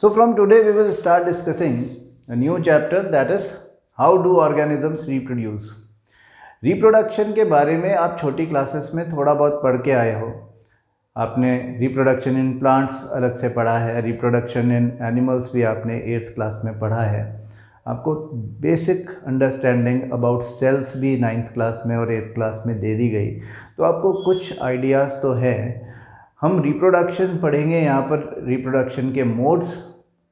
So from today we will start discussing a new chapter, that is how do organisms reproduce. Reproduction के बारे में आप छोटी classes में थोड़ा बहुत पढ़ के आए हो. आपने रिप्रोडक्शन इन प्लांट्स अलग से पढ़ा है, रिप्रोडक्शन इन एनिमल्स भी आपने 8th क्लास में पढ़ा है. आपको बेसिक अंडरस्टैंडिंग अबाउट सेल्स भी 9th क्लास में और 8th क्लास में दे दी गई. तो आपको कुछ आइडियाज़ तो है. हम रिप्रोडक्शन पढ़ेंगे यहाँ पर, रिप्रोडक्शन के modes,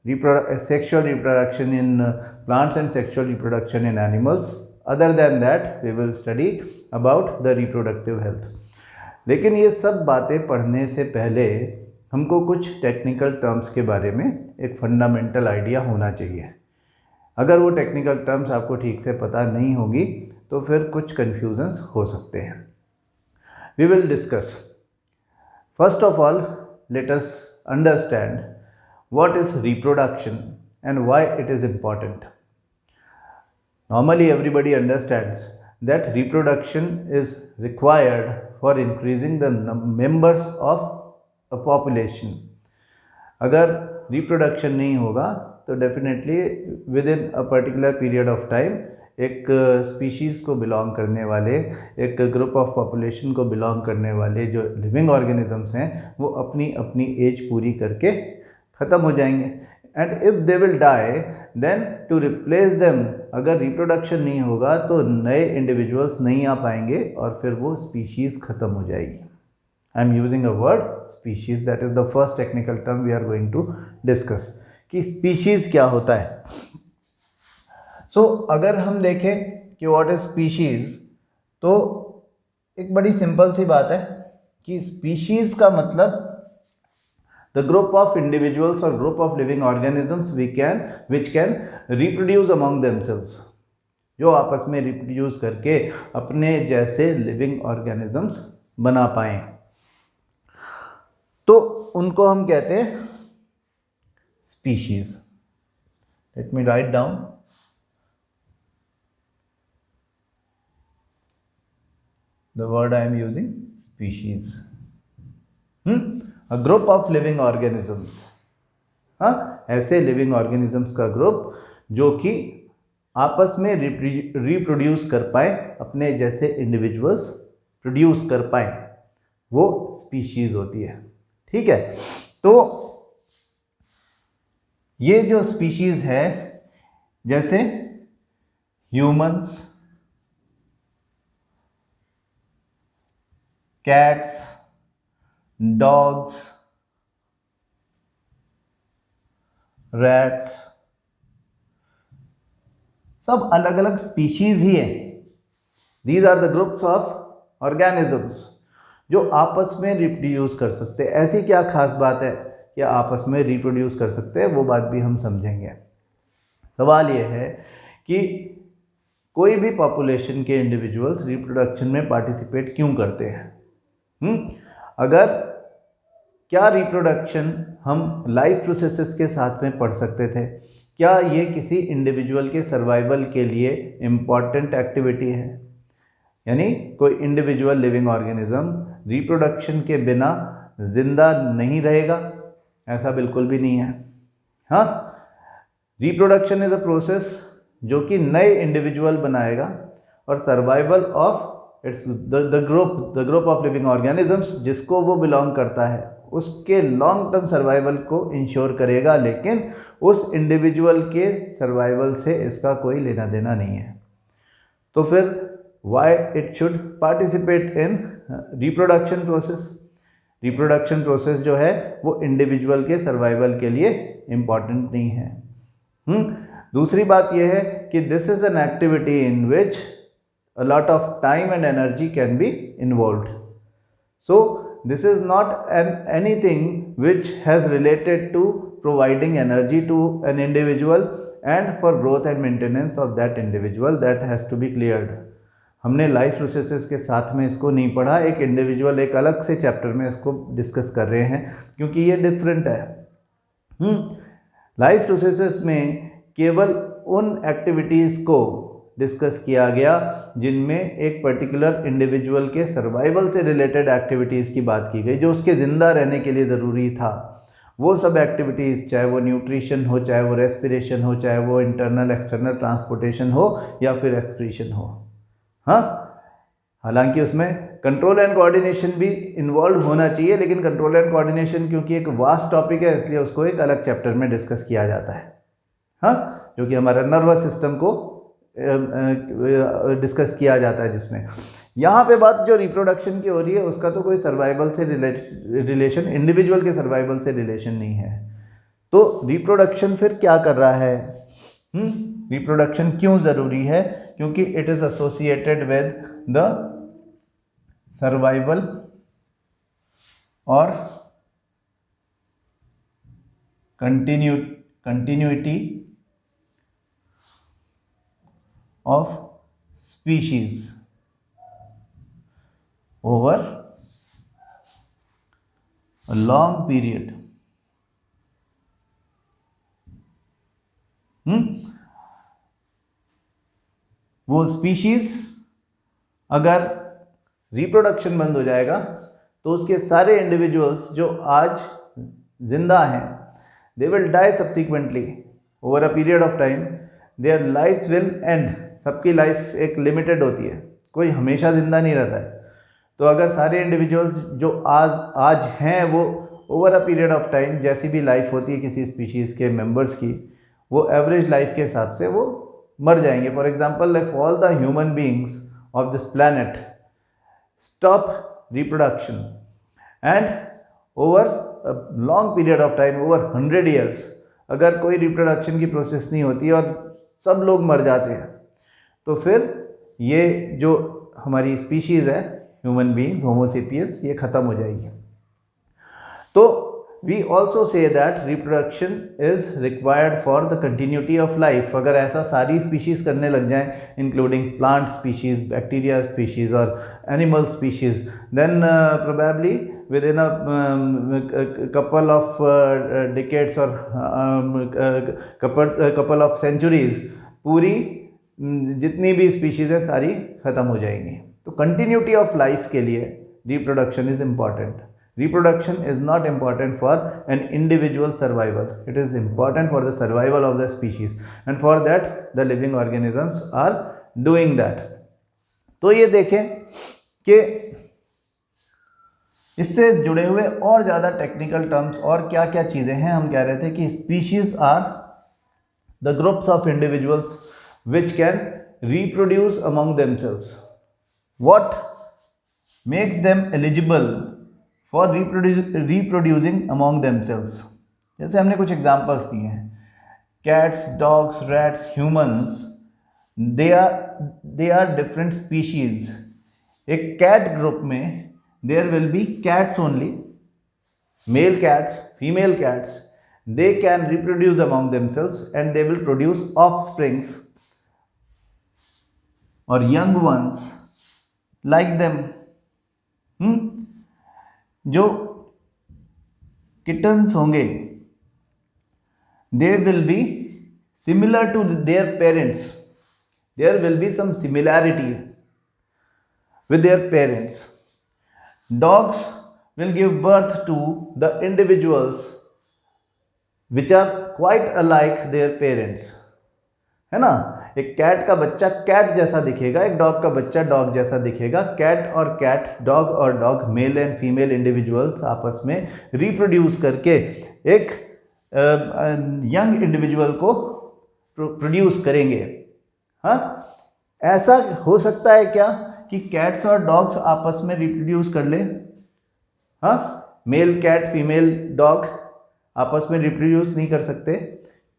sexual reproduction in plants and sexual reproduction in animals. Other than that we will study about the reproductive health. लेकिन ये सब बातें पढ़ने से पहले हमको कुछ टेक्निकल टर्म्स के बारे में एक फंडामेंटल आइडिया होना चाहिए. अगर वो टेक्निकल टर्म्स आपको ठीक से पता नहीं होगी तो फिर कुछ कन्फ्यूजन्स हो सकते हैं. We will discuss. First of all let us understand what is reproduction and why it is important. Normally everybody understands that reproduction is required for increasing the members of a population. अगर reproduction नहीं होगा तो definitely within a particular period of time एक species को belong करने वाले, एक group of population को बिलोंग करने वाले जो लिविंग ऑर्गेनिजम्स हैं वो अपनी अपनी एज पूरी करके ख़त्म हो जाएंगे. And if they will die then to replace them, अगर रिप्रोडक्शन नहीं होगा तो नए इंडिविजुअल्स नहीं आ पाएंगे और फिर वो स्पीशीज़ ख़त्म हो जाएगी. I am using a word species, that is the first technical term we are going to discuss कि स्पीशीज़ क्या होता है. सो अगर हम देखें कि व्हाट इज स्पीशीज़, तो एक बड़ी सिंपल सी बात है कि स्पीशीज़ का मतलब the group of individuals or group of living organisms which can reproduce among themselves, जो आपस में रिप्रोड्यूस करके अपने जैसे लिविंग ऑर्गेनिजम्स बना पाएँ, तो उनको हम कहते हैं species. Let me write down. The word I am using species. A group of living organisms. हाँ, ऐसे लिविंग ऑर्गेनिजम्स का ग्रुप जो कि आपस में रिप्रोड्यूस कर पाए, अपने जैसे इंडिविजुअल्स प्रोड्यूस कर पाए, वो स्पीशीज होती है. ठीक है. तो ये जो स्पीशीज है, जैसे ह्यूमंस, कैट्स, डॉग्स, रैट्स, सब अलग अलग स्पीशीज ही है. These are the groups of organisms जो आपस में रिप्रोड्यूस कर सकते हैं. ऐसी क्या खास बात है कि आपस में रिप्रोड्यूस कर सकते हैं, वो बात भी हम समझेंगे. सवाल ये है कि कोई भी पॉपुलेशन के इंडिविजुअल्स रिप्रोडक्शन में पार्टिसिपेट क्यों करते हैं. अगर क्या रिप्रोडक्शन हम लाइफ प्रोसेसेस के साथ में पढ़ सकते थे? क्या ये किसी इंडिविजुअल के सर्वाइवल के लिए इम्पॉर्टेंट एक्टिविटी है? यानी कोई इंडिविजुअल लिविंग ऑर्गेनिज्म रिप्रोडक्शन के बिना जिंदा नहीं रहेगा? ऐसा बिल्कुल भी नहीं है. हाँ, रिप्रोडक्शन इज़ अ प्रोसेस जो कि नए इंडिविजुअल बनाएगा और survival of its the group of living organisms जिसको वो बिलोंग करता है उसके लॉन्ग टर्म सर्वाइवल को इंश्योर करेगा. लेकिन उस इंडिविजुअल के सर्वाइवल से इसका कोई लेना देना नहीं है. तो फिर why it should participate in reproduction process? Reproduction process जो है वो इंडिविजुअल के सर्वाइवल के लिए इम्पॉर्टेंट नहीं है. दूसरी बात यह है कि this is an activity in which a lot of time and energy can be involved. So this is not anything which has related to providing energy to an individual and for growth and maintenance of that individual, that has to be cleared. हमने life processes के साथ में इसको नहीं पढ़ा. एक individual एक अलग से चैप्टर में इसको डिस्कस कर रहे हैं क्योंकि ये डिफरेंट है. लाइफ प्रोसेसेस में केवल उन एक्टिविटीज़ को डिस्कस किया गया जिनमें एक पर्टिकुलर इंडिविजुअल के सर्वाइवल से रिलेटेड एक्टिविटीज़ की बात की गई, जो उसके ज़िंदा रहने के लिए ज़रूरी था. वो सब एक्टिविटीज़, चाहे वो न्यूट्रिशन हो, चाहे वो रेस्पिरेशन हो, चाहे वो इंटरनल एक्सटर्नल ट्रांसपोर्टेशन हो या फिर एक्सक्रीशन हो। हाँ, हालांकि उसमें कंट्रोल एंड कोऑर्डिनेशन भी इन्वॉल्व होना चाहिए, लेकिन कंट्रोल एंड कोऑर्डिनेशन क्योंकि एक वास्ट टॉपिक है, इसलिए उसको एक अलग चैप्टर में डिस्कस किया जाता है। हाँ, जो कि हमारा नर्वस सिस्टम को डिस्कस किया जाता है, जिसमें यहाँ पे बात जो रिप्रोडक्शन की हो रही है उसका तो कोई सर्वाइवल से रिलेशन, इंडिविजुअल के सर्वाइवल से रिलेशन नहीं है। तो रिप्रोडक्शन फिर क्या कर रहा है? रिप्रोडक्शन क्यों ज़रूरी है? क्योंकि it is associated with the survival और continuity of species over a long period। वो स्पीशीज अगर रिप्रोडक्शन बंद हो जाएगा तो उसके सारे इंडिविजुअल्स जो आज जिंदा हैं, they will die subsequently over a period of time, their life will end. सबकी लाइफ एक लिमिटेड होती है, कोई हमेशा ज़िंदा नहीं रहता है। तो अगर सारे इंडिविजुअल्स जो आज हैं वो over a period of time, जैसी भी लाइफ होती है किसी स्पीशीज़ के मेंबर्स की, वो एवरेज लाइफ के हिसाब से वो मर जाएंगे। For example, if all the human beings of this planet stop reproduction and over a long period of time, over 100 years, अगर कोई रिप्रोडक्शन की प्रोसेस नहीं होती और सब लोग मर जाते हैं, तो फिर ये जो हमारी स्पीशीज़ है ह्यूमन बीइंग्स, होमो सेपियंस, ये ख़त्म हो जाएगी। तो we also say that reproduction is required for the continuity of life. अगर ऐसा सारी स्पीशीज़ करने लग जाएं, including plant species, bacteria species और animal species, then probably within a couple of decades और कपल ऑफ सेंचुरीज, पूरी जितनी भी स्पीशीज़ है सारी ख़त्म हो जाएंगी। तो कंटिन्यूटी ऑफ लाइफ के लिए reproduction is important. Reproduction is not important for an individual survival. It is important for the survival of the species, and for that the living organisms are doing that. तो ये देखें कि इससे जुड़े हुए और ज़्यादा टेक्निकल टर्म्स और क्या क्या चीज़ें हैं। हम कह रहे थे कि species are the groups of individuals which can reproduce among themselves. What makes them eligible for reproducing among themselves? जैसे हमने कुछ एग्जाम्पल्स दिए हैं, cats, dogs, rats, humans, they are different species. एक कैट ग्रुप में there will be cats only, male cats, female cats, they can reproduce among themselves and they will produce offsprings और young ones like them. जो kittens होंगे, they will be similar to their parents, there will be some similarities with their parents. Dogs will give birth to the individuals which are quite alike their parents. है ना? एक cat का बच्चा cat जैसा दिखेगा, एक dog का बच्चा डॉग जैसा दिखेगा। कैट और कैट, डॉग और dog, male and female individuals आपस में रिप्रोड्यूस करके एक यंग इंडिविजुअल को प्रोड्यूस करेंगे। हाँ, ऐसा हो सकता है क्या कि कैट्स और डॉग्स आपस में रिप्रोड्यूस कर ले? हाँ, मेल कैट फीमेल डॉग आपस में रिप्रोड्यूस नहीं कर सकते।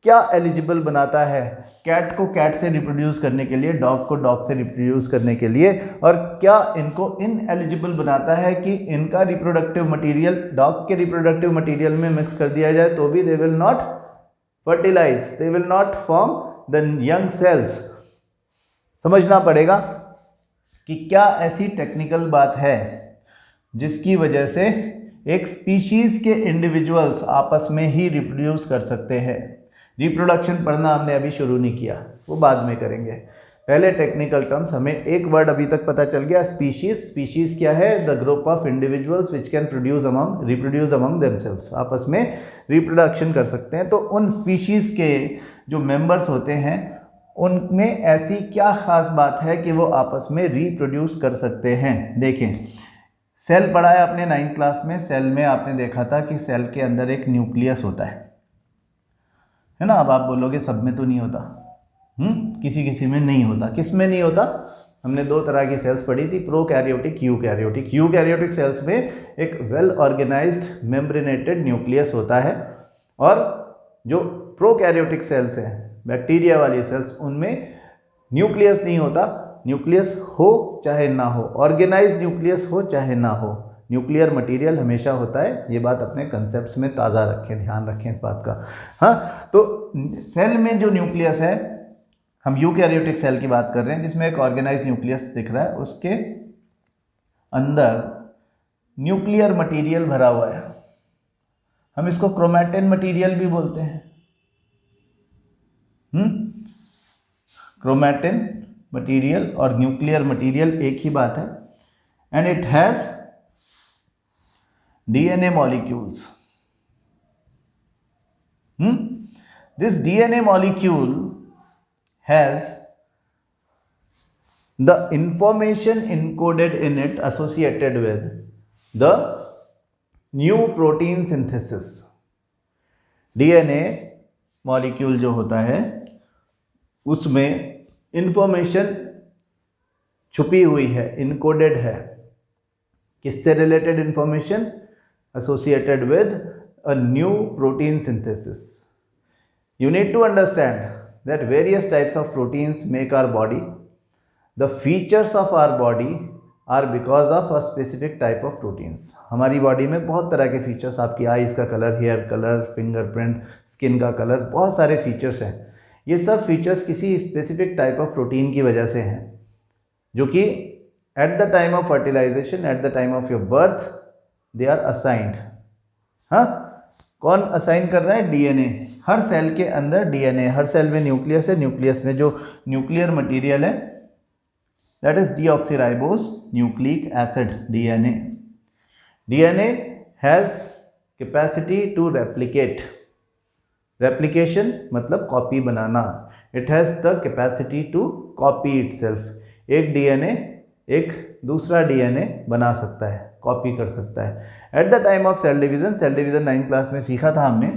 क्या एलिजिबल बनाता है कैट को कैट से रिप्रोड्यूस करने के लिए, डॉग को डॉग से रिप्रोड्यूस करने के लिए, और क्या इनको इनएलिजिबल बनाता है कि इनका रिप्रोडक्टिव मटेरियल डॉग के रिप्रोडक्टिव मटेरियल में मिक्स कर दिया जाए तो भी they will not fertilize, they will not form the young cells? समझना पड़ेगा कि क्या ऐसी टेक्निकल बात है जिसकी वजह से एक स्पीशीज़ के इंडिविजुअल्स आपस में ही रिप्रोड्यूस कर सकते हैं। रिप्रोडक्शन पढ़ना हमने अभी शुरू नहीं किया, वो बाद में करेंगे। पहले टेक्निकल टर्म्स, हमें एक वर्ड अभी तक पता चल गया, स्पीशीज। स्पीशीज क्या है? The group of individuals which can reproduce among themselves, आपस में रिप्रोडक्शन कर सकते हैं। तो उन स्पीशीज के जो मेंबर्स होते हैं उनमें ऐसी क्या खास बात है कि वो आपस में रिप्रोड्यूस कर सकते हैं? देखें, सेल पढ़ा है आपने 9th क्लास में। सेल में आपने देखा था कि सेल के अंदर एक न्यूक्लियस होता है ना। अब आप बोलोगे सब में तो नहीं होता, किसी किसी में नहीं होता। किस में नहीं होता? हमने 2 तरह की सेल्स पढ़ी थी, प्रोकैरियोटिक, यूकैरियोटिक। यूकैरियोटिक सेल्स में एक वेल ऑर्गेनाइज्ड मेम्ब्रेनेटेड न्यूक्लियस होता है, और जो प्रोकैरियोटिक सेल्स हैं, बैक्टीरिया वाली सेल्स, उनमें न्यूक्लियस नहीं होता। न्यूक्लियस हो चाहे ना हो, ऑर्गेनाइज्ड न्यूक्लियस हो चाहे ना हो, न्यूक्लियर मटेरियल हमेशा होता है। ये बात अपने कंसेप्ट्स में ताज़ा रखें, ध्यान रखें इस बात का। हाँ, तो सेल में जो न्यूक्लियस है, हम यूकैरियोटिक सेल की बात कर रहे हैं जिसमें एक ऑर्गेनाइज्ड न्यूक्लियस दिख रहा है, उसके अंदर न्यूक्लियर मटेरियल भरा हुआ है। हम इसको क्रोमैटिन मटेरियल भी बोलते हैं। क्रोमैटिन मटेरियल और न्यूक्लियर मटेरियल एक ही बात है। And it has DNA molecules. This DNA molecule has the information encoded in it associated with the new protein synthesis. DNA molecule जो होता है उसमें इंफॉर्मेशन छुपी हुई है, इनकोडेड है। किससे related information? Associated with a new protein synthesis. You need to understand that various types of proteins make our body. The features of our body are because of a specific type of proteins. हमारी body में बहुत तरह के features, आपकी eyes का colour, hair colour, fingerprint, skin का colour, बहुत सारे फीचर्स हैं। ये सब फीचर्स किसी स्पेसिफिक टाइप ऑफ प्रोटीन की वजह से हैं, जो कि at the time of fertilization, at the time of your birth, they are assigned. हाँ, कौन असाइन कर रहा है? डीएनए। हर सेल के अंदर डीएनए, हर सेल में न्यूक्लियस है, न्यूक्लियस में जो न्यूक्लियर मटेरियल है that is deoxyribose nucleic acid, DNA. DNA has capacity to replicate. Replication मतलब कॉपी बनाना। It has the capacity to copy itself. एक डीएनए एक दूसरा डीएनए बना सकता है, कॉपी कर सकता है। At the time of cell division 9th class में सीखा था हमने,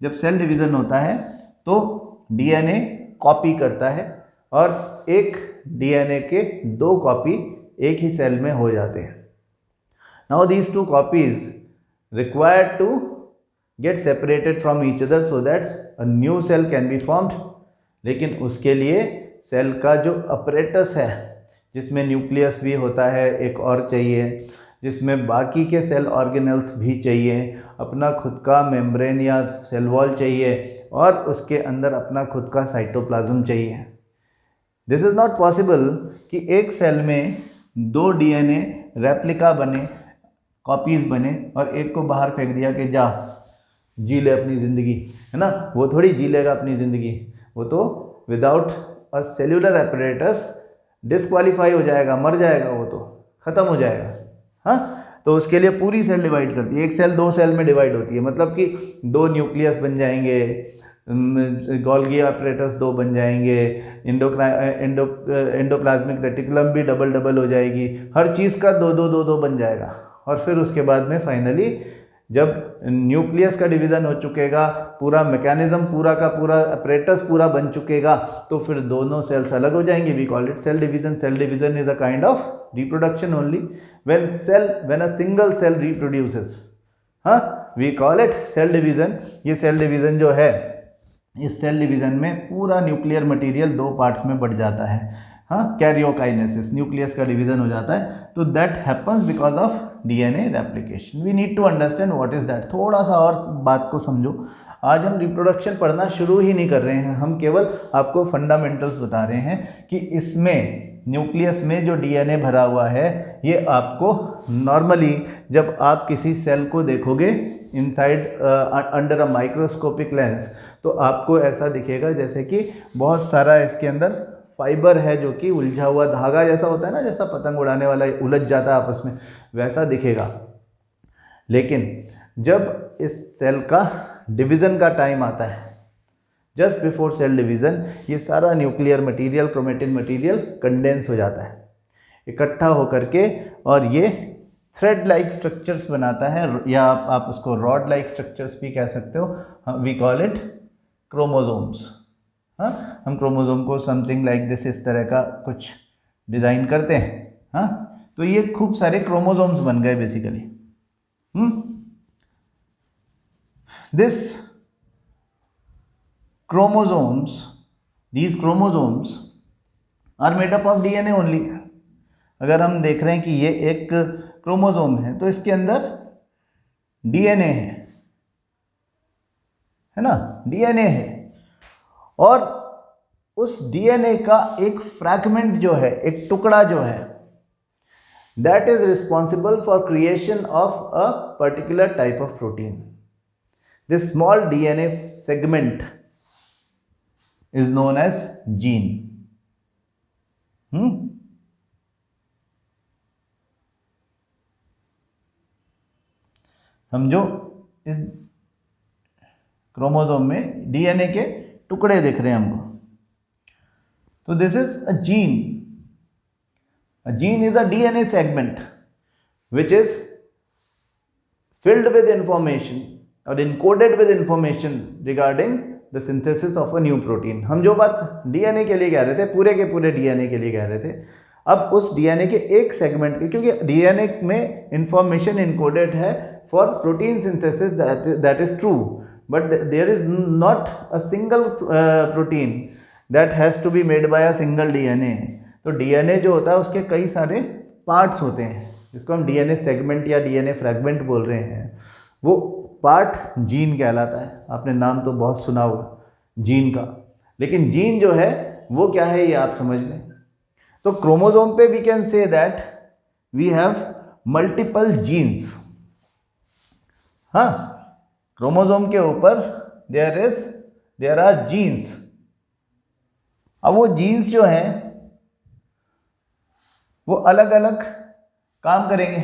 जब सेल डिवीज़न होता है तो डीएनए कॉपी करता है और एक डीएनए के 2 कॉपी एक ही सेल में हो जाते हैं। Now these 2 copies required to get separated from each other so that a new cell can be formed. लेकिन उसके लिए सेल का जो अपरेटस है, जिसमें न्यूक्लियस भी होता है, एक और चाहिए, जिसमें बाकी के सेल ऑर्गेनेल्स भी चाहिए, अपना खुद का मेम्ब्रेन या सेल वॉल चाहिए, और उसके अंदर अपना खुद का साइटोप्लाज्म चाहिए। दिस इज़ नॉट पॉसिबल कि एक सेल में 2 डीएनए रेप्लिका बने, कॉपीज़ बने, और एक को बाहर फेंक दिया कि जा जी ले अपनी ज़िंदगी, है ना। वो थोड़ी जी लेगा अपनी ज़िंदगी, वो तो without a cellular apparatus disqualify हो जाएगा, मर जाएगा, वो तो ख़त्म हो जाएगा। हाँ, तो उसके लिए पूरी सेल डिवाइड करती है। एक सेल 2 सेल में डिवाइड होती है, मतलब कि 2 न्यूक्लियस बन जाएंगे, गोल्गी एपरेटस 2 बन जाएंगे, एंडोप्लाज्मिक रेटिकुलम भी डबल हो जाएगी, हर चीज़ का 2 बन जाएगा। और फिर उसके बाद में फाइनली जब न्यूक्लियस का डिवीज़न हो चुकेगा, पूरा मैकेनिज्म पूरा का पूरा एपरेटस पूरा बन चुकेगा, तो फिर दोनों सेल्स अलग हो जाएंगे। We call it cell division. Cell division is a kind of reproduction only when a single cell reproduces. हाँ, we call it cell division. ये सेल डिवीज़न जो है, इस सेल डिवीज़न में पूरा न्यूक्लियर मटेरियल 2 पार्ट्स में बढ़ जाता है। हाँ, कैरियोकाइनेसिस, न्यूक्लियस का डिवीज़न हो जाता है। तो that happens because of DNA replication. We need to understand what is that. थोड़ा सा और बात को समझो। आज हम रिप्रोडक्शन पढ़ना शुरू ही नहीं कर रहे हैं, हम केवल आपको फंडामेंटल्स बता रहे हैं कि इसमें न्यूक्लियस में जो डीएनए भरा हुआ है, ये आपको नॉर्मली जब आप किसी सेल को देखोगे inside under a microscopic lens, तो आपको ऐसा दिखेगा जैसे कि बहुत सारा इसके अंदर फाइबर है जो कि उलझा हुआ धागा जैसा होता है ना, जैसा पतंग उड़ाने वाला उलझ जाता है आपस में, वैसा दिखेगा। लेकिन जब इस सेल का डिवीज़न का टाइम आता है, जस्ट बिफोर सेल डिवीज़न, ये सारा nuclear material, chromatin material condense हो जाता है इकट्ठा होकर के, और ये थ्रेड लाइक स्ट्रक्चर्स बनाता है, या आप उसको रॉड लाइक स्ट्रक्चर्स भी कह सकते हो। We call it chromosomes. हाँ, हम क्रोमोसोम को समथिंग लाइक दिस, इस तरह का कुछ डिज़ाइन करते हैं। हाँ, तो ये खूब सारे क्रोमोसोम्स बन गए basically. This chromosomes, these chromosomes are made up of DNA only। अगर हम देख रहे हैं कि ये एक क्रोमोसोम है तो इसके अंदर डीएनए है ना, डीएनए है, और उस डीएनए का एक फ्रैगमेंट जो है, एक टुकड़ा जो है, that is responsible for creation of a particular type of protein. This small DNA segment is known as gene। समझो, इस क्रोमोसोम में डीएनए के टुकड़े दिख रहे हैं हमको, तो this is a gene. A gene is a DNA segment which is filled with information और encoded with information regarding the synthesis of a new protein. हम जो बात डीएनए के लिए कह रहे थे, पूरे के पूरे डीएनए के लिए कह रहे थे, अब उस डीएनए के एक सेगमेंट के, क्योंकि डीएनए में इंफॉर्मेशन इनकोडेड है for protein synthesis, that is true, but there is not a single protein that has to be made by a single DNA. तो डीएनए जो होता है उसके कई सारे पार्ट्स होते हैं, जिसको हम डीएनए सेगमेंट या डीएनए फ्रैगमेंट बोल रहे हैं। वो पार्ट जीन कहलाता है। आपने नाम तो बहुत सुना होगा जीन का, लेकिन जीन जो है वो क्या है ये आप समझ लें। तो क्रोमोसोम पे we can say that we have multiple genes. हाँ, क्रोमोसोम के ऊपर देयर आर जीन्स। अब वो जीन्स जो हैं वो अलग अलग काम करेंगे,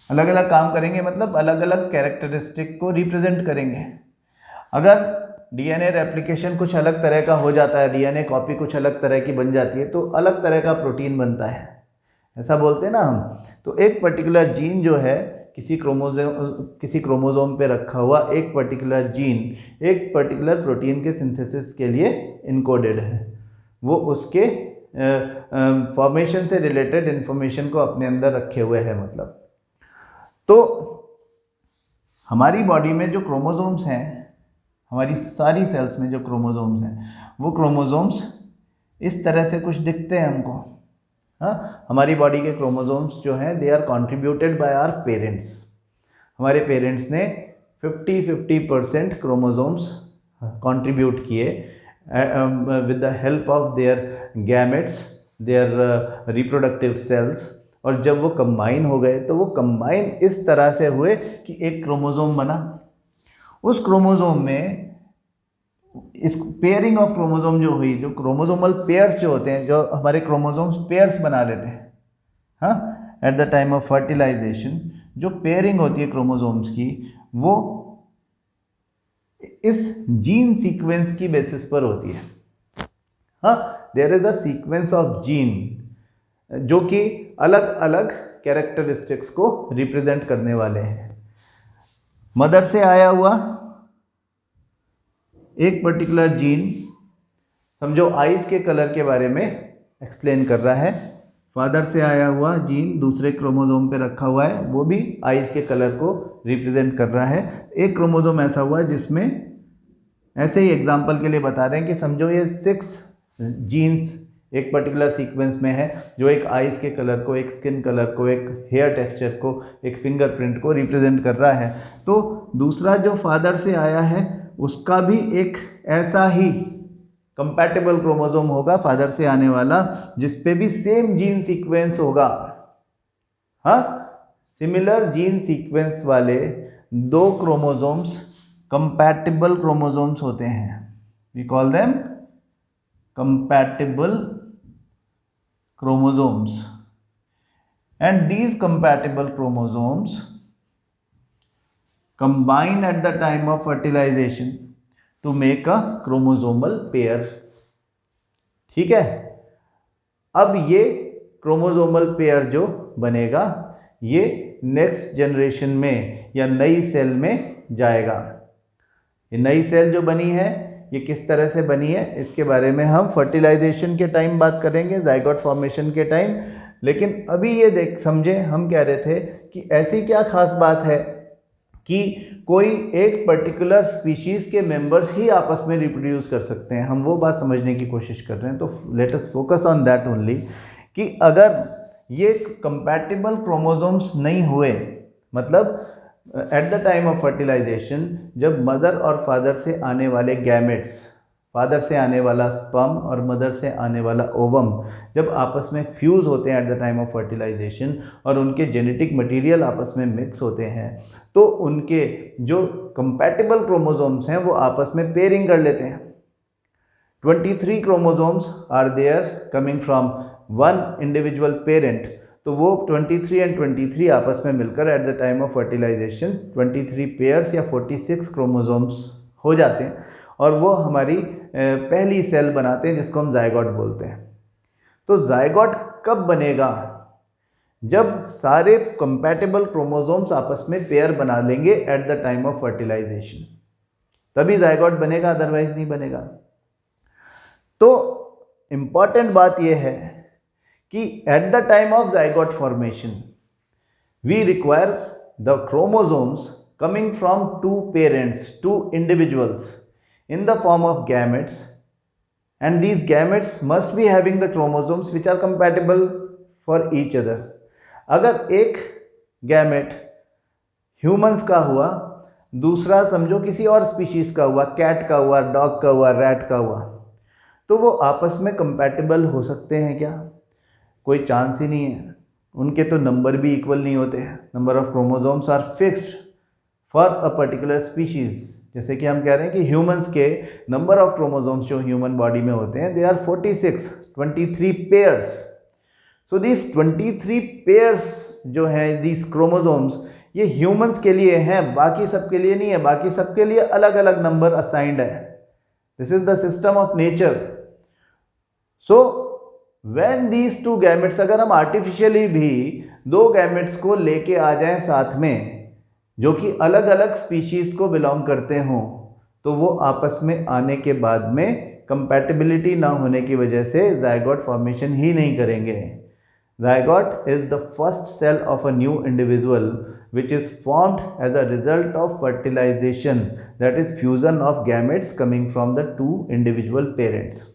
अलग अलग काम करेंगे मतलब अलग अलग कैरेक्टरिस्टिक को रिप्रेजेंट करेंगे। अगर डीएनए रेप्लिकेशन कुछ अलग तरह का हो जाता है, डीएनए कॉपी कुछ अलग तरह की बन जाती है, तो अलग तरह का प्रोटीन बनता है, ऐसा बोलते हैं ना हम। तो एक पर्टिकुलर जीन जो है किसी क्रोमोसोम पे रखा हुआ एक पर्टिकुलर जीन एक पर्टिकुलर प्रोटीन के सिंथेसिस के लिए इनकोडेड है, वो उसके फॉर्मेशन से रिलेटेड इंफॉर्मेशन को अपने अंदर रखे हुए है मतलब। तो हमारी बॉडी में जो क्रोमोसोम्स हैं, हमारी सारी सेल्स में जो क्रोमोसोम्स हैं, वो क्रोमोसोम्स इस तरह से कुछ दिखते हैं हमको। हाँ, हमारी बॉडी के क्रोमोसोम्स जो हैं they are contributed by our parents. हमारे पेरेंट्स ने 50-50% क्रोमोसोम्स कंट्रीब्यूट किए with the help of their gametes, their reproductive cells, और जब वो कंबाइन हो गए तो वो कंबाइन इस तरह से हुए कि एक क्रोमोसोम बना। उस क्रोमोसोम में इस पेयरिंग ऑफ क्रोमोसोम जो हुई, जो क्रोमोसोमल पेयर्स जो होते हैं, जो हमारे क्रोमोसोम्स पेयर्स बना लेते हैं, हाँ, at the time of fertilization जो पेयरिंग होती है क्रोमोसोम्स की, वो इस जीन सीक्वेंस की बेसिस पर होती है। हाँ, there is a sequence of gene जो कि अलग अलग कैरेक्टरिस्टिक्स को रिप्रेजेंट करने वाले हैं। मदर से आया हुआ एक पर्टिकुलर जीन, समझो आइज के कलर के बारे में एक्सप्लेन कर रहा है, फादर से आया हुआ जीन दूसरे क्रोमोसोम पे रखा हुआ है, वो भी आइज के कलर को रिप्रेजेंट कर रहा है। एक क्रोमोसोम ऐसा हुआ है जिसमें, ऐसे ही एग्जांपल के लिए बता रहे हैं कि समझो ये 6 जीन्स एक पर्टिकुलर सीक्वेंस में है, जो एक आइज के कलर को, एक स्किन कलर को, एक हेयर टेक्सचर को, एक फिंगरप्रिंट को रिप्रेजेंट कर रहा है। तो दूसरा जो फादर से आया है उसका भी एक ऐसा ही कंपैटिबल क्रोमोसोम होगा फादर से आने वाला, जिस पे भी सेम जीन सीक्वेंस होगा। हाँ, सिमिलर जीन सीक्वेंस वाले 2 क्रोमोसोम्स कंपैटिबल क्रोमोसोम्स होते हैं। We call them compatible chromosomes, and these compatible chromosomes combine at the time of fertilization to make a chromosomal pair. ठीक है, अब ये क्रोमोसोमल पेयर जो बनेगा ये नेक्स्ट जनरेशन में या नई सेल में जाएगा। ये नई सेल जो बनी है ये किस तरह से बनी है इसके बारे में हम फर्टिलाइजेशन के टाइम बात करेंगे, जाइगोट फॉर्मेशन के टाइम। लेकिन अभी ये देख समझे, हम कह रहे थे कि ऐसी क्या खास बात है कि कोई एक पर्टिकुलर स्पीशीज़ के मेंबर्स ही आपस में रिप्रोड्यूस कर सकते हैं, हम वो बात समझने की कोशिश कर रहे हैं। तो let us focus on that only कि अगर ये कंपैटिबल क्रोमोसोम्स नहीं हुए, मतलब at the time of fertilization जब मदर और फादर से आने वाले गैमेट्स, फादर से आने वाला स्पर्म और मदर से आने वाला ओवम जब आपस में फ्यूज़ होते हैं at the time of fertilization और उनके जेनेटिक मटेरियल आपस में मिक्स होते हैं, तो उनके जो कंपैटिबल क्रोमोसोम्स हैं वो आपस में पेयरिंग कर लेते हैं। 23 chromosomes are there coming from one individual parent, तो वो 23 एंड 23 आपस में मिलकर at the time of fertilization 23 pairs या 46 क्रोमोसोम्स हो जाते हैं और वो हमारी पहली सेल बनाते हैं जिसको हम जाइगोट बोलते हैं। तो जाइगोट कब बनेगा? जब सारे कंपैटिबल क्रोमोसोम्स आपस में पेयर बना लेंगे at the time of fertilization, तभी जाइगोट बनेगा, अदरवाइज नहीं बनेगा। तो इम्पॉर्टेंट बात यह है कि at the time of zygote formation we require the chromosomes coming from two parents, two individuals in the form of gametes, and these gametes must be having the chromosomes which are compatible for each other. अगर एक gamete humans का हुआ, दूसरा समझो किसी और species का हुआ, कैट का हुआ, डॉग का हुआ, रैट का हुआ, तो वो आपस में कंपैटिबल हो सकते हैं क्या? कोई चांस ही नहीं है। उनके तो नंबर भी इक्वल नहीं होते हैं। Number of chromosomes are fixed for a particular species. जैसे कि हम कह रहे हैं कि ह्यूमंस के नंबर ऑफ क्रोमोसोम्स जो ह्यूमन बॉडी में होते हैं they are 46, 23 pairs. So this 23 pairs जो हैं दिस क्रोमोसोम्स ये ह्यूमंस के लिए हैं, बाकी सबके लिए नहीं है। बाकी सबके लिए अलग अलग नंबर असाइंड है। This is the system of nature. So when these two gametes, अगर हम आर्टिफिशियली भी दो गैमेट्स को लेके आ जाएं साथ में जो कि अलग अलग स्पीशीज़ को बिलोंग करते हों, तो वो आपस में आने के बाद में कंपैटिबिलिटी ना होने की वजह से जाइगोट फॉर्मेशन ही नहीं करेंगे। Zygote is the first cell of a new individual which is formed as a result of fertilization, that is fusion of gametes coming from the two individual parents.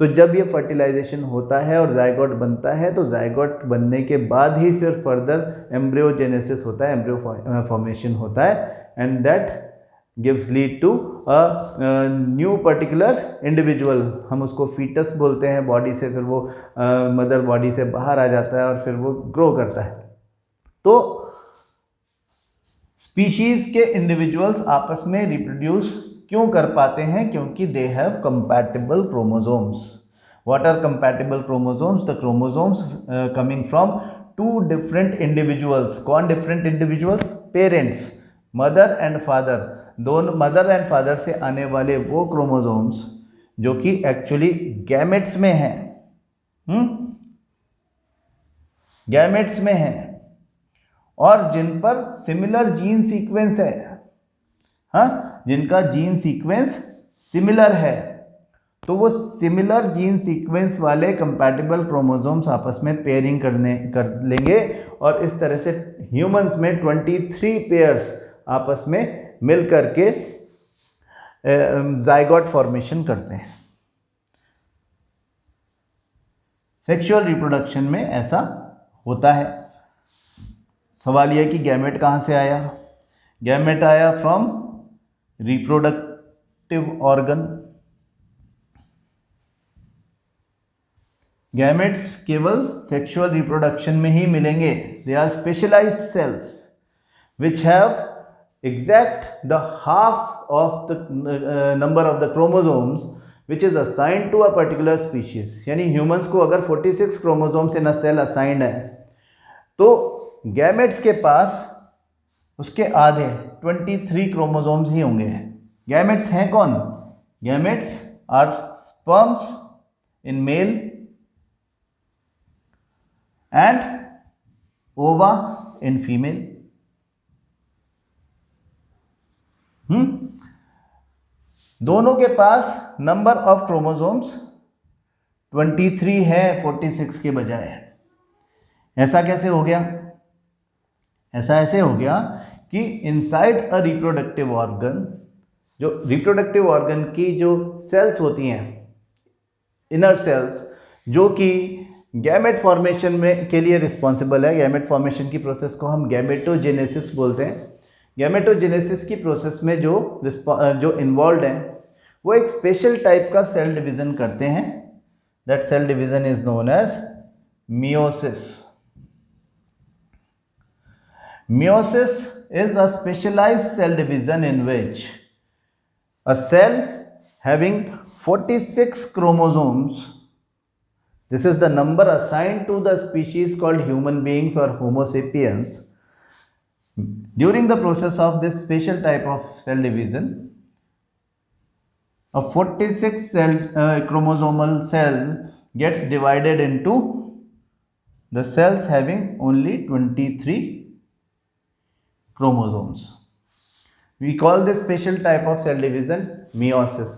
तो जब ये फर्टिलाइजेशन होता है और zygote बनता है, तो जाइगोट बनने के बाद ही फिर फर्दर एम्ब्रियोजेनेसिस होता है, एम्ब्रियो फॉर्मेशन होता है, and that gives lead to a new particular individual. हम उसको फीटस बोलते हैं। बॉडी से फिर वो मदर बॉडी से बाहर आ जाता है और फिर वो ग्रो करता है। तो स्पीशीज़ के इंडिविजुअल्स आपस में रिप्रोड्यूस क्यों कर पाते हैं? क्योंकि they have compatible chromosomes. What are compatible chromosomes? The chromosomes coming from two different individuals. कौन different individuals? Parents, mother and father. दोनों मदर एंड फादर से आने वाले वो क्रोमोसोम्स जो कि एक्चुअली गैमेट्स में हैं, गैमेट्स में हैं और जिन पर सिमिलर जीन सीक्वेंस है, हाँ, जिनका जीन सीक्वेंस सिमिलर है। तो वो सिमिलर जीन सीक्वेंस वाले कंपैटिबल क्रोमोसोम्स आपस में पेयरिंग कर लेंगे और इस तरह से ह्यूमंस में 23 पेयर्स आपस में मिल करके जाइगोट फॉर्मेशन करते हैं। सेक्सुअल रिप्रोडक्शन में ऐसा होता है। सवाल यह कि गैमेट कहाँ से आया? गैमेट आया फ्रॉम रिप्रोडक्टिव ऑर्गन। गैमेट्स केवल सेक्सुअल रिप्रोडक्शन में ही मिलेंगे। They are specialized cells which have exact the half of the number of the chromosomes which is assigned to a particular species. यानी ह्यूमंस को अगर 46 chromosomes in a cell assigned है तो gametes के पास उसके आधे 23 क्रोमोसोम्स ही होंगे। गैमेट्स हैं कौन? Gametes are sperms in male and ova in female. दोनों के पास नंबर ऑफ क्रोमोसोम्स 23 है 46 के बजाय। ऐसा कैसे हो गया? ऐसा ऐसे हो गया कि इनसाइड अ रिप्रोडक्टिव ऑर्गन, जो रिप्रोडक्टिव ऑर्गन की जो सेल्स होती हैं, इनर सेल्स, जो कि गैमेट फॉर्मेशन में के लिए रिस्पॉन्सिबल है। गैमेट फॉर्मेशन की प्रोसेस को हम गैमेटोजेनेसिस बोलते हैं। गैमेटोजेनेसिस की प्रोसेस में जो इन्वॉल्व हैं वो एक स्पेशल टाइप का सेल डिवीज़न करते हैं। That cell division is known as meiosis. Meiosis is a specialized cell division in which a cell having 46 chromosomes, this is the number assigned to the species called human beings or Homo sapiens. During the process of this special type of cell division, a 46 chromosomal cell gets divided into the cells having only 23 chromosomes. We call this special type of cell division meiosis.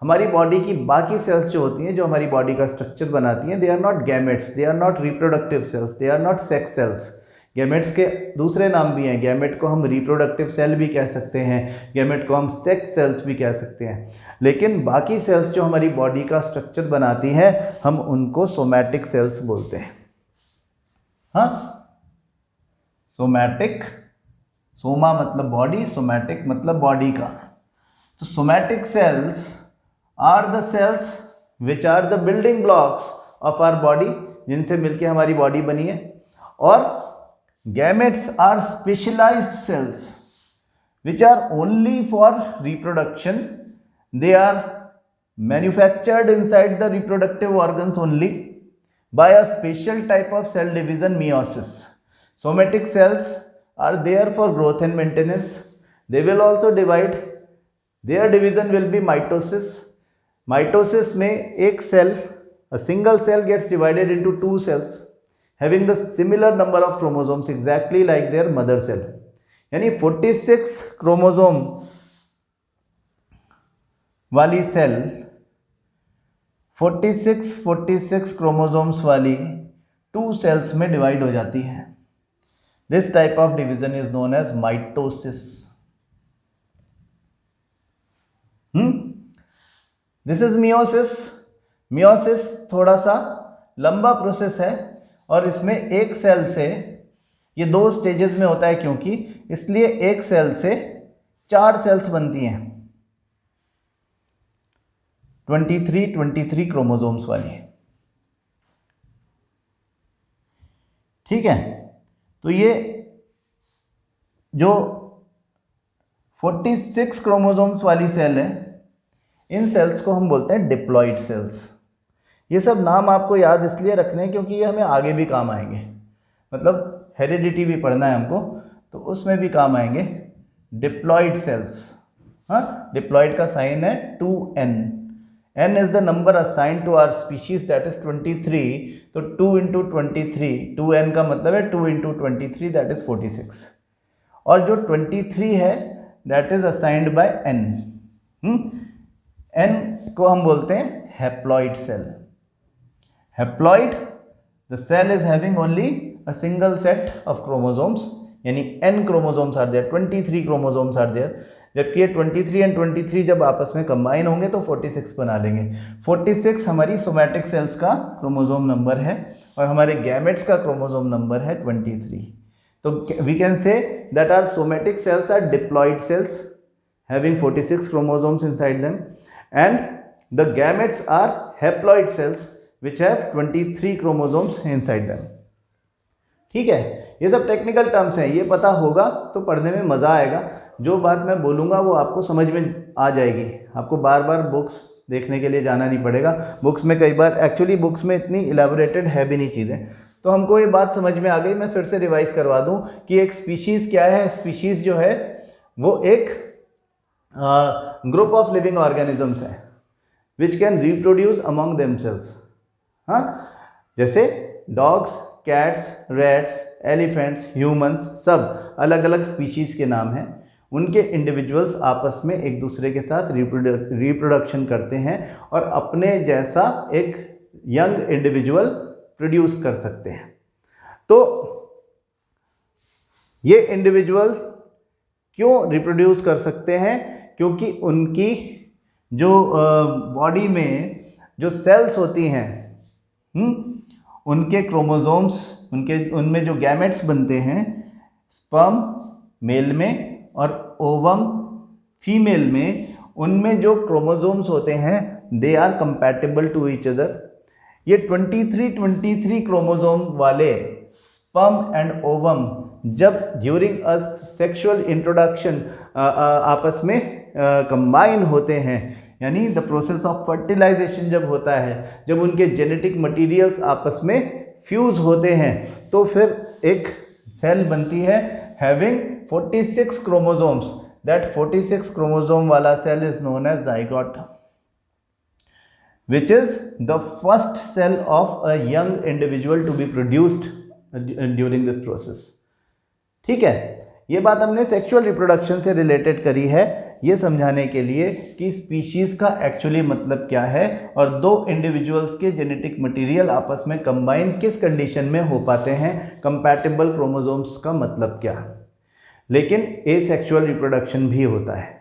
हमारी body की बाकी sales जो होती हैं, जो हमारी body का structure बनाती हैं, they are not gametes, they are not reproductive cells, they are not sex cells. Gametes के दूसरे नाम भी हैं। गैमेट को हम रिप्रोडक्टिव सेल भी कह सकते हैं, गैमेट को हम सेक्स सेल्स भी कह सकते हैं। लेकिन बाकी सेल्स जो हमारी बॉडी का स्ट्रक्चर बनाती हैं, हम उनको सोमैटिक सेल्स बोलते हैं। हाँ, सोमैटिक, सोमा मतलब बॉडी, सोमैटिक मतलब बॉडी का। तो somatic cells are the cells which are the building blocks of our body, जिनसे मिलके हमारी बॉडी बनी है। और gametes are specialized cells which are only for reproduction. They are manufactured inside the reproductive organs only by a special type of cell division meiosis. Somatic cells are there for growth and maintenance. They will also divide. Their division will be mitosis. Mitosis में एक cell, a single cell gets divided into two cells having the similar number of chromosomes exactly like their mother cell. यानी 46 chromosome वाली cell 46 chromosomes वाली 2 sales में divide हो जाती है। This type of division is known as mitosis. This is meiosis. Meiosis थोड़ा सा लंबा प्रोसेस है और इसमें एक सेल से, ये 2 स्टेजेस में होता है क्योंकि, इसलिए एक सेल से 4 सेल्स बनती हैं 23 क्रोमोसोम्स वाली। ठीक है, तो ये जो 46 क्रोमोसोम्स वाली सेल है, इन सेल्स को हम बोलते हैं डिप्लॉइड सेल्स। ये सब नाम आपको याद इसलिए रखने हैं क्योंकि ये हमें आगे भी काम आएंगे। मतलब हेरिडिटी भी पढ़ना है हमको, तो उसमें भी काम आएंगे डिप्लॉइड सेल्स। हाँ, डिप्लॉइड का साइन है 2n। n is the number assigned to our species, that is 23. तो 2 into 23, 2n का मतलब है 2 into 23, that is 46. और जो 23 है that is assigned by n. n को हम बोलते हैं haploid cell. Haploid, the cell is having only a single set of chromosomes, यानी n chromosomes are there, 23 chromosomes are there. जबकि ये 23 एंड 23 जब आपस में कंबाइन होंगे तो 46 बना लेंगे। 46 हमारी सोमैटिक सेल्स का क्रोमोसोम नंबर है और हमारे गैमेट्स का क्रोमोसोम नंबर है 23। तो we can say that are somatic cells are diploid cells having 46 chromosomes inside them, and the gametes are haploid cells which have 23 chromosomes inside them. ठीक है, ये सब टेक्निकल टर्म्स हैं, ये पता होगा तो पढ़ने में मज़ा आएगा। जो बात मैं बोलूँगा वो आपको समझ में आ जाएगी, आपको बार बार बुक्स देखने के लिए जाना नहीं पड़ेगा। बुक्स में कई बार एक्चुअली बुक्स में इतनी इलेबोरेटेड है भी नहीं चीज़ें, तो हमको ये बात समझ में आ गई। मैं फिर से रिवाइज करवा दूं कि एक स्पीशीज़ क्या है। स्पीशीज़ जो है वो एक ग्रुप ऑफ लिविंग ऑर्गेनिजम्स है which can reproduce among themselves. हाँ, जैसे dogs, cats, rats, elephants, humans, सब अलग अलग स्पीशीज़ के नाम हैं। उनके इंडिविजुअल्स आपस में एक दूसरे के साथ रिप्रोडक्शन करते हैं और अपने जैसा एक यंग इंडिविजुअल प्रोड्यूस कर सकते हैं। तो ये इंडिविजुअल क्यों रिप्रोड्यूस कर सकते हैं? क्योंकि उनकी जो बॉडी में जो सेल्स होती हैं, उनके क्रोमोसोम्स, उनमें जो गैमेट्स बनते हैं, स्पर्म मेल में और ओवम फीमेल में, उनमें जो क्रोमोसोम्स होते हैं they are compatible to each other. ये 23 क्रोमोसोम वाले स्पर्म एंड ओवम जब ड्यूरिंग अ सेक्सुअल इंट्रोडक्शन आपस में कंबाइन होते हैं, यानी द प्रोसेस ऑफ फर्टिलाइजेशन जब होता है, जब उनके जेनेटिक मटेरियल्स आपस में फ्यूज होते हैं, तो फिर एक सेल बनती है हैविंग 46 क्रोमोसोम्स। दैट 46 क्रोमोसोम वाला cell is known as zygote, which is the first cell of a young individual to be produced during this process। ठीक है, ये बात हमने सेक्सुअल रिप्रोडक्शन से रिलेटेड करी है, ये समझाने के लिए कि स्पीशीज़ का एक्चुअली मतलब क्या है और दो इंडिविजुअल्स के जेनेटिक मटेरियल आपस में कंबाइन किस कंडीशन में हो पाते हैं, कंपैटिबल क्रोमोसोम्स का मतलब क्या। लेकिन एसेक्सुअल रिप्रोडक्शन भी होता है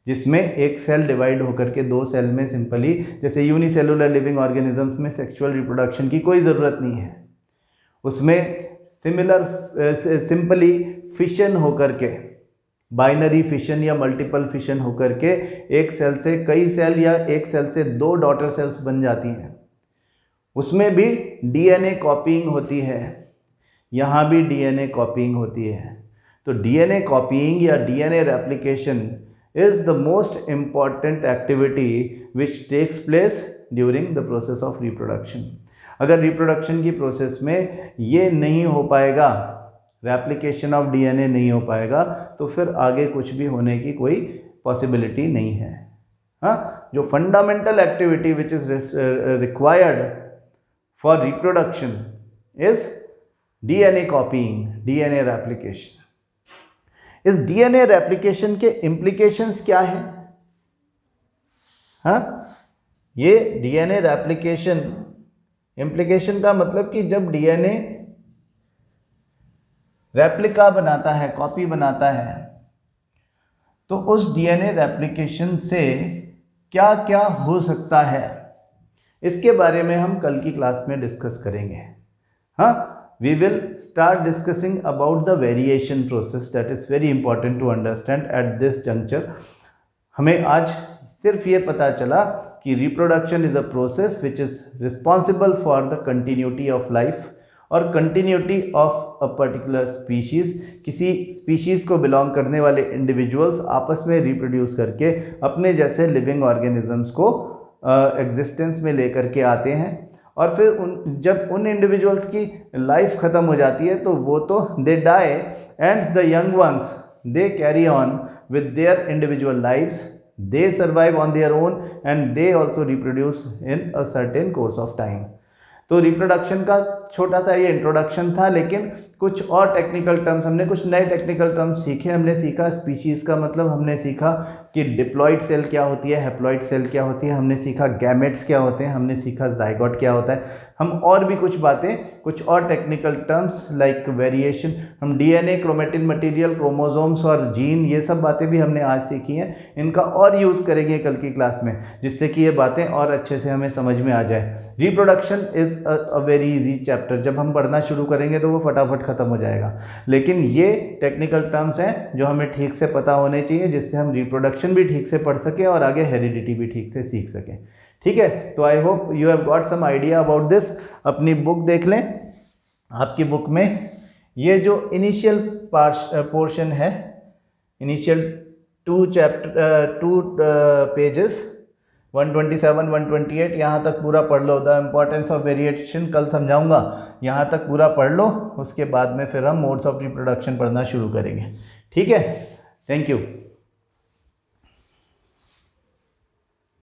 जिसमें एक सेल डिवाइड होकर के दो सेल में सिंपली, जैसे यूनिसेलुलर लिविंग ऑर्गेनिजम्स में सेक्सुअल रिप्रोडक्शन की कोई ज़रूरत नहीं है, उसमें सिंपली फिशन होकर के, बाइनरी फिशन या मल्टीपल फिशन होकर के एक सेल से कई सेल या एक सेल से दो डॉटर सेल्स बन जाती हैं। उसमें भी डीएनए कॉपीइंग होती है, यहाँ भी डीएनए कॉपीइंग होती है। तो डीएनए कॉपीइंग या DNA replication is the most important activity which takes place during the process of reproduction। अगर रिप्रोडक्शन की प्रोसेस में ये नहीं हो पाएगा, रेप्लिकेशन ऑफ डीएनए नहीं हो पाएगा, तो फिर आगे कुछ भी होने की कोई पॉसिबिलिटी नहीं है। हाँ, जो fundamental activity which is required for reproduction is DNA copying, DNA replication. इस डीएनए रेप्लिकेशन के इम्प्लीकेशंस क्या हैं? हाँ, ये डीएनए रेप्लिकेशन, इम्प्लीकेशन का मतलब कि जब डीएनए रेप्लिका बनाता है, कॉपी बनाता है, तो उस डीएनए रेप्लिकेशन से क्या क्या हो सकता है, इसके बारे में हम कल की क्लास में डिस्कस करेंगे। हाँ, we will start discussing about the variation process that is very important to understand at this juncture। हमें आज सिर्फ ये पता चला कि reproduction is a process which is responsible for the continuity of life और continuity of a particular species। किसी species को belong करने वाले individuals आपस में reproduce करके अपने जैसे living organisms को existence में लेकर के आते हैं, और फिर जब उन इंडिविजुअल्स की लाइफ ख़त्म हो जाती है तो वो तो they die and the young ones they carry on with their individual lives, they survive on their own and they also reproduce in a certain course of time. तो रिप्रोडक्शन का छोटा सा ये इंट्रोडक्शन था, लेकिन कुछ और टेक्निकल टर्म्स, हमने कुछ नए टेक्निकल टर्म्स सीखे। हमने सीखा स्पीशीज़ का मतलब, हमने सीखा कि डिप्लॉइड सेल क्या होती है, हैप्लॉइड सेल क्या होती है, हमने सीखा गैमेट्स क्या होते हैं, हमने सीखा जाइगोट क्या होता है। हम और भी कुछ बातें, कुछ और टेक्निकल टर्म्स लाइक वेरिएशन, हम डीएनए, क्रोमेटिन मटेरियल, क्रोमोसोम्स और जीन, ये सब बातें भी हमने आज सीखी हैं। इनका और यूज़ करेंगे कल की क्लास में, जिससे कि ये बातें और अच्छे से हमें समझ में आ जाए। Reproduction is a very easy chapter, जब हम पढ़ना शुरू करेंगे तो वो फटाफट ख़त्म हो जाएगा, लेकिन ये टेक्निकल टर्म्स हैं जो हमें ठीक से पता होने चाहिए, जिससे हम रिप्रोडक्शन भी ठीक से पढ़ सकें और आगे हेरिडिटी भी ठीक से सीख सकें। ठीक है, तो I hope you have got some idea about this. अपनी बुक देख लें, आपकी बुक में ये जो इनिशियल पोर्शन है इनिशियल 2 पेजेस 127 128 यहाँ तक पूरा पढ़ लो। द इम्पॉर्टेंस ऑफ वेरिएशन कल समझाऊंगा, यहाँ तक पूरा पढ़ लो, उसके बाद में फिर हम मोड्स ऑफ रिप्रोडक्शन पढ़ना शुरू करेंगे। ठीक है, थैंक यू।